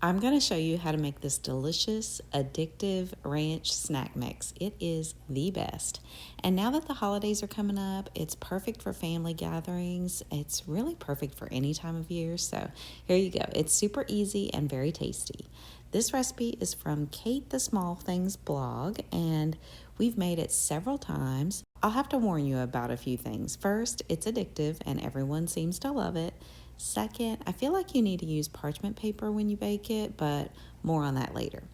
I'm going to show you how to make this delicious, addictive ranch snack mix. It is the best. And now that the holidays are coming up, it's perfect for family gatherings. It's really perfect for any time of year. So here you go. It's super easy and very tasty. This recipe is from Kate the Small Things blog, and we've made it several times. I'll have to warn you about a few things. First, it's addictive and everyone seems to love it. Second, I feel like you need to use parchment paper when you bake it, but more on that later.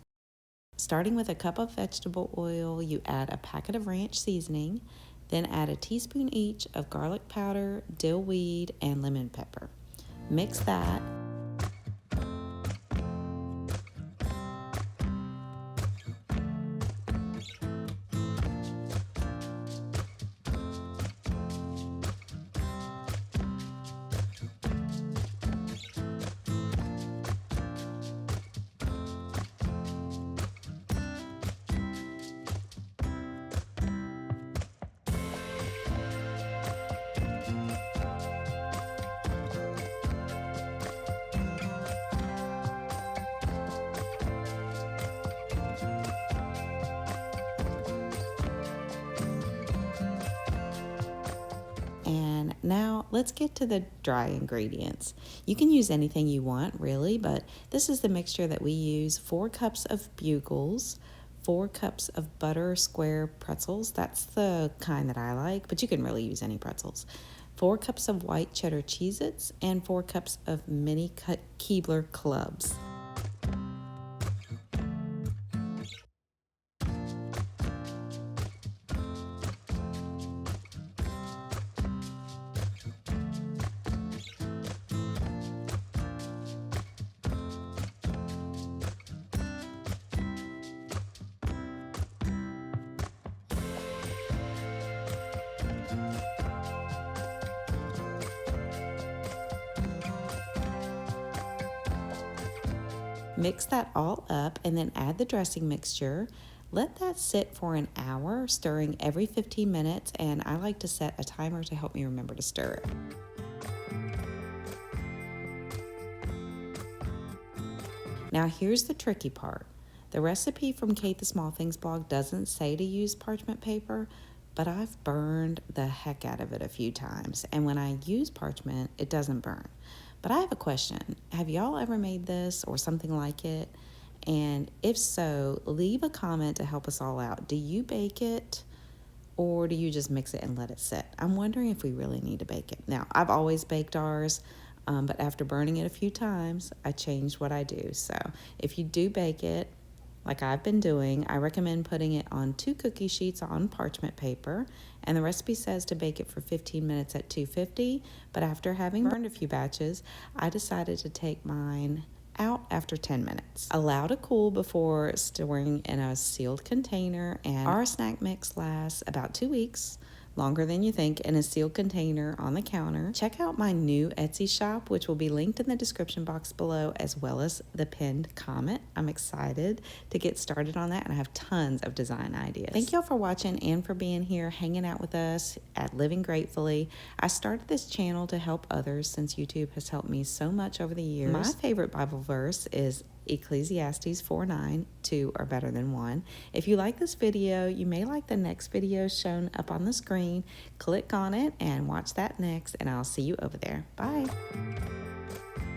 Starting with a cup of vegetable oil, you add a packet of ranch seasoning, then add a teaspoon each of garlic powder, dill weed, and lemon pepper. Mix that. And now let's get to the dry ingredients. You can use anything you want, really, but this is the mixture that we use. 4 cups of bugles, 4 cups of butter square pretzels. That's the kind that I like, but you can really use any pretzels. 4 cups of white cheddar Cheez-Its, and 4 cups of mini cut Keebler clubs. Mix that all up and then add the dressing mixture. Let that sit for an hour, stirring every 15 minutes, and I like to set a timer to help me remember to stir it. Now here's the tricky part. The recipe from Kate the Small Things blog doesn't say to use parchment paper, but I've burned the heck out of it a few times, and when I use parchment, it doesn't burn. But I have a question. Have y'all ever made this or something like it? And if so, leave a comment to help us all out. Do you bake it or do you just mix it and let it sit? I'm wondering if we really need to bake it. Now, I've always baked ours, but after burning it a few times, I changed what I do. So if you do bake it, like I've been doing, I recommend putting it on 2 cookie sheets on parchment paper, and the recipe says to bake it for 15 minutes at 250, but after having burned a few batches, I decided to take mine out after 10 minutes. Allow to cool before storing in a sealed container, and our snack mix lasts about 2 weeks, longer than you think, in a sealed container on the counter. Check out my new Etsy shop, which will be linked in the description box below, as well as the pinned comment. I'm excited to get started on that, and I have tons of design ideas. Thank y'all for watching and for being here, hanging out with us at Living Gratefully. I started this channel to help others since YouTube has helped me so much over the years. My favorite Bible verse is Ecclesiastes 4:9, 2 are better than 1. If you like this video, you may like the next video shown up on the screen. Click on it and watch that next, and I'll see you over there. Bye.